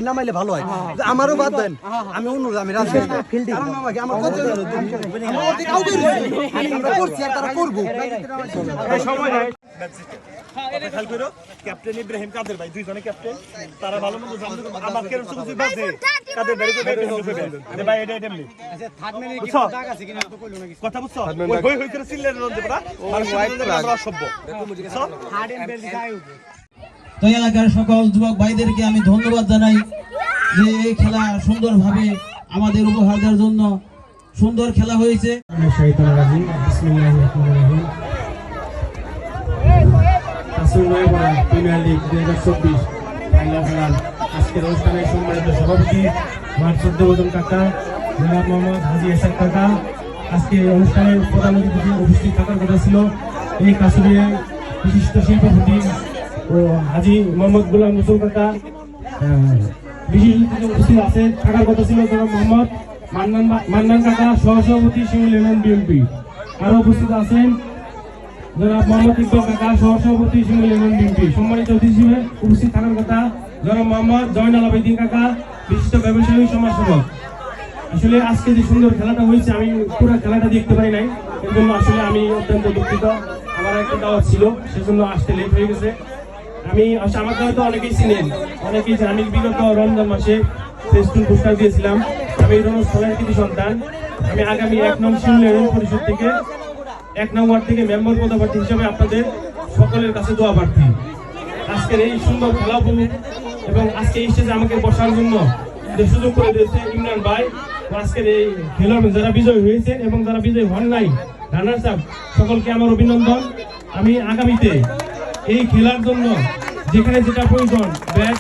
নামাইলে ভালো হয় আমারও বাদ দেন আমি অনুরোধ আমি ক্যাপ্টেন ইব্রাহিম কাদের ভাই দুইজনে ক্যাপ্টেন তারা ভালো মতো জানতে আমার কেরম কিছু বাজে কাদের ভাই ভাই এটা এমনি আচ্ছা থার্ড ম্যানের কি দাগ আছে কিনা তো কইলো না কিছু কথা বুঝছো ওই হই করে সিলের রন দেবরা আমরা অসভ্য থার্ড এন্ড বেল দিছাই তো এলাকার সকল যুবক ভাইদেরকে আমি ধন্যবাদ জানাই যে এই খেলা সুন্দরভাবে আমাদের উপহার দেওয়ার জন্য সুন্দর খেলা হয়েছে শয়তানির রাজিম বিসমিল্লাহির রহমানির রহিম প্রিমিয়ার লিগ 2024 ফাইনাল খেলা আজকের অনুষ্ঠানে সম্মানিত সভাপতি মারসুদ্দৌজন কাকা জনাব মোহাম্মদ হাজী এসাদ কাকা আজকে অনুষ্ঠানের প্রধান অতিথি উপস্থিত থাকার কথা ছিল এই কাছুরিয়া বিশিষ্ট শিল্পপতি ও হাজী মোহাম্মদ গোলাম রসুল কাকা বিশেষ অতিথি উপস্থিত আছে থাকার কথা ছিল জনাব মোহাম্মদ মান্নান কাকা সহসভাপতি শিমুল ইউনিয়ন বিএনপি আরো উপস্থিত আছেন জনাব মোহাম্মদ ইকবাল কাকা সহসভাপতি শিমুল ইউনিয়ন বিএনপি সম্মানিত অতিথি হিসেবে উপস্থিত থাকার কথা জনাব মোহাম্মদ জয়নাল আবেদিন কাকা বিশিষ্ট ব্যবসায়ী সমাজসেবক আসলে আজকে যে সুন্দর খেলাটা হয়েছে আমি পুরো খেলাটা দেখতে পারি নাই এর জন্য আসলে আমি অত্যন্ত দুঃখিত আমার একটা দাওয়াত ছিল সেজন্য আসতে লেট হয়ে গেছে আমি আমাকে হয়তো অনেকেই চিনেন অনেকেই আমি বিগত রমজান মাসে ফেসবুক পুরস্কার দিয়েছিলাম আমি রণস্থলের কৃতি সন্তান আমি আগামী 1 নং শিমুল ইউনিয়ন পরিষদ থেকে 1 নং ওয়ার্ড থেকে মেম্বার পদপ্রার্থী হিসেবে আপনাদের সকলের কাছে দোয়া প্রার্থী আজকের এই সুন্দর খেলা উপভোগ এবং আজকে এই স্টেজে আমাকে বসার জন্য যে সুযোগ করে দিয়েছে ইমরান ভাই আজকের এই খেলোয়াড় যারা বিজয়ী হয়েছেন এবং যারা বিজয়ী হন নাই রানার্স আপ সকলকে আমার অভিনন্দন আমি আগামীতে এই খেলার জন্য যেখানে যেটা প্রয়োজন ব্যাট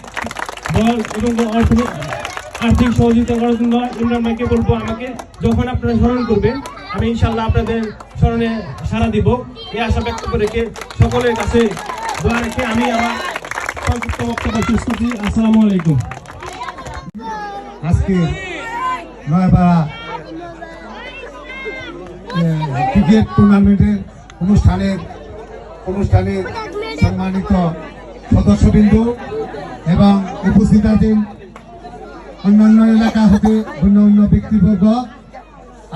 বল এবং আর্থিক সহযোগিতা করার জন্য ইমরান ভাইকে বলবো আমাকে যখন আপনারা স্মরণ করবেন আমি ইনশাআল্লাহ আপনাদের স্মরণে সাড়া দিব এই আশা ব্যক্ত করে সকলের কাছে দোয়া রেখে আমি আমার সংক্ষিপ্ত বক্তব্য শেষ করছি। আসসালামু আলাইকুম। আজকে নয়াপাড়া ক্রিকেট টুর্নামেন্টের অনুষ্ঠানের সম্মানিত সদস্যবৃন্দ এবং উপস্থিত আছেন অন্যান্য এলাকা হতে অন্য ব্যক্তিবর্গ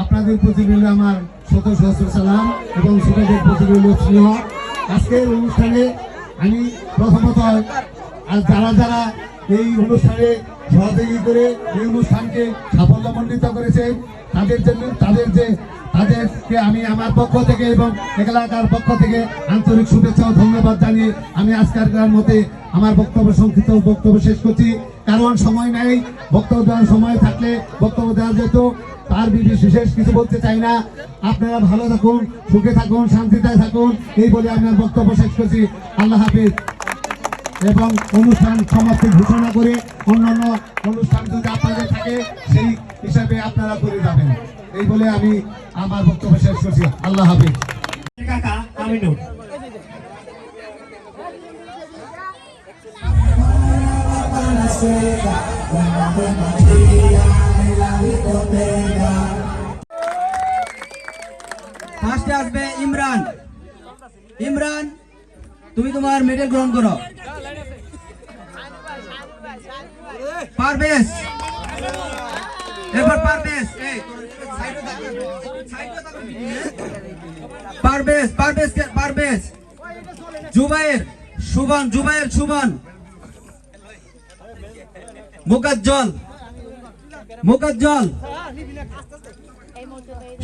আপনাদের প্রতি রইল আমার শত সহস্র সালাম এবং সেটাদের প্রতি রইল স্নেহ। আজকের অনুষ্ঠানে আমি প্রথমত যারা এই অনুষ্ঠানে সহযোগী করে এই অনুষ্ঠানকে সাফল্যমণ্ডিত করেছেন তাদেরকে আমি আমার পক্ষ থেকে এবং এলাকার পক্ষ থেকে আন্তরিক শুভেচ্ছা ও ধন্যবাদ জানিয়ে আমি আজকের মতে আমার সংক্ষিপ্ত বক্তব্য শেষ করছি। কারণ সময় নেই, বক্তব্য দেওয়ার সময় থাকলে বক্তব্য দেওয়া যেত, তার বিশেষ কিছু বলতে চাই না। আপনারা ভালো থাকুন, সুখে থাকুন, শান্তিতে থাকুন, এই বলে আমি বক্তব্য শেষ করছি। আল্লাহ হাফিজ। এবং অনুষ্ঠান সমাপ্তি ঘোষণা করে অন্যান্য অনুষ্ঠান যদি আপনাদের থাকে সেই হিসাবে আপনারা করে যাবেন, এই বলে আমি আমার বক্তব্য শেষ করছি। আল্লাহ হাফিজ। ফার্স্টে আসবে ইমরান। ইমরান, তুমি তোমার মেডেল গ্রহণ করো। পারভেজ, এবার পারভেজ, পারভেজ, জুবায়ের, সুবন, মুকাজ্জল,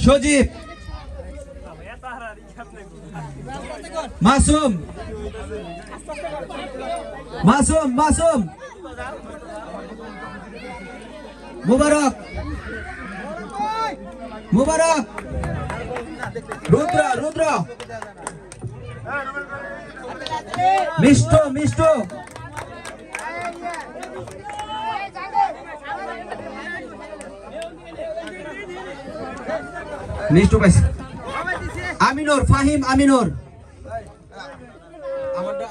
সজীব, মাসুম, মুবারক, রুদ্র, মিষ্টু, পাইছে, আমিনুর, ফাহিম, আমিনুর, আমারটা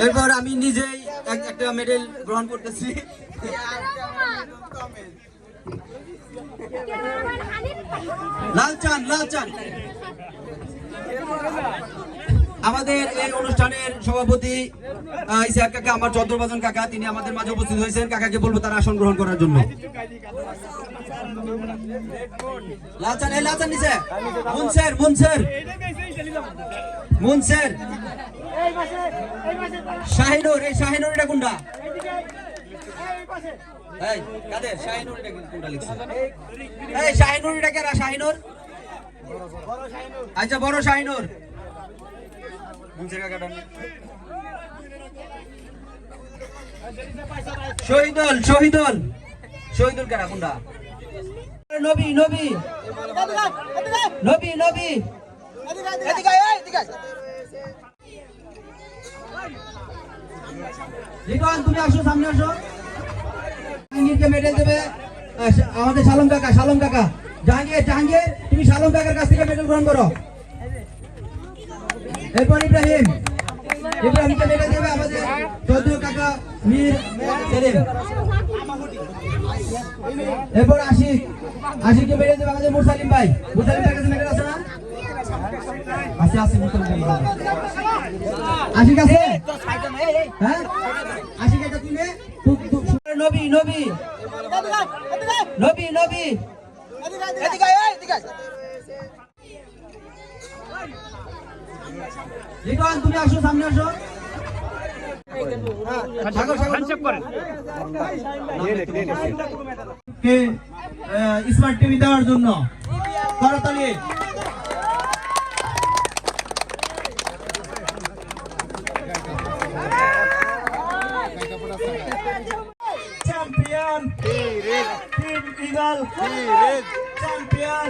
এরপর আমি নিজেই একটা মেডেল গ্রহণ করতেছি। লালচান আমাদের এই অনুষ্ঠানের সভাপতি ইসহাক কাকা, আমার চন্দ্রবাজন কাকা, তিনি আমাদের মাঝে উপস্থিত হয়েছেন। কাকাকে বলবো তার আসন গ্রহণ করার জন্য। লালচান নিচে। মুনসের শাহিনুর, এই শাহিনুর এটা কোনটা? এই কাদের শাহিনুর এটা কোনটা লিখছে? এই শাহিনুর এটা কারা? শাহিনুর, আচ্ছা বড় শাহিনুর। মুনসের কাকাটা শহীদুল কারা কোনটা? নবী রিকন, তুমি আসো, সামনে আসো। জাহাঙ্গীরকে মেডেল দেবে আমাদের সালম কাকা। জাহাঙ্গীর তুমি সালম কাকার কাছ থেকে মেডেল গ্রহণ করো। এরপর ইব্রাহিমকে মেডেল দেবে আমাদের চৌধুরী কাকা মীর সেলিম। এরপর আশিককে মেডেল দেবে আমাদের মুরসালিম ভাই। মুরসালিম ভাইয়ের কাছে মেডেল আছে না? আছে আশিক আছে, হ্যাঁ আশিক এটা তুমি। নবী রিকন, তুমি আসো, সামনে আসো। স্মার্ট টিভি দেওয়ার জন্য করতালি। চ্যাম্পিয়ন টিম ইগল, চ্যাম্পিয়ন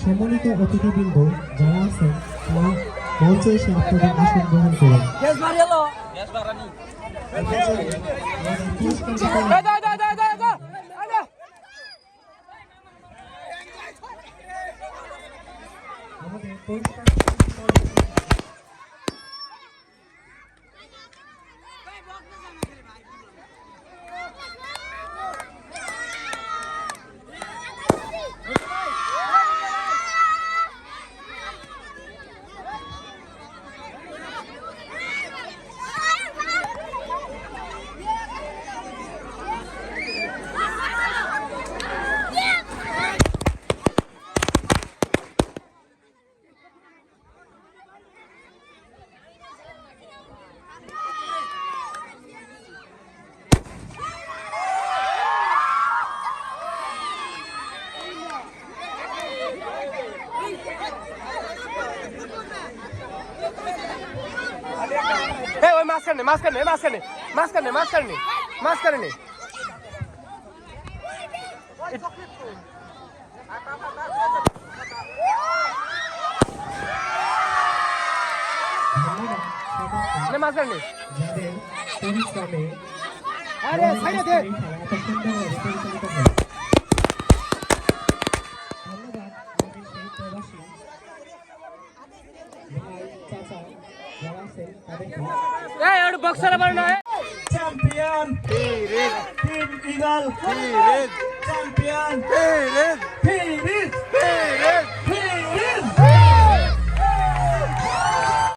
সম্মানিত অতিথিবৃন্দ যারা আছেন তারা মঞ্চে এসে আপনাদের আসন গ্রহণ করুন। মাঝখানে নেই। যাদের পরিশ্রমে এত সুন্দরভাবে পরিচালিত হয়। Champion team eagle champion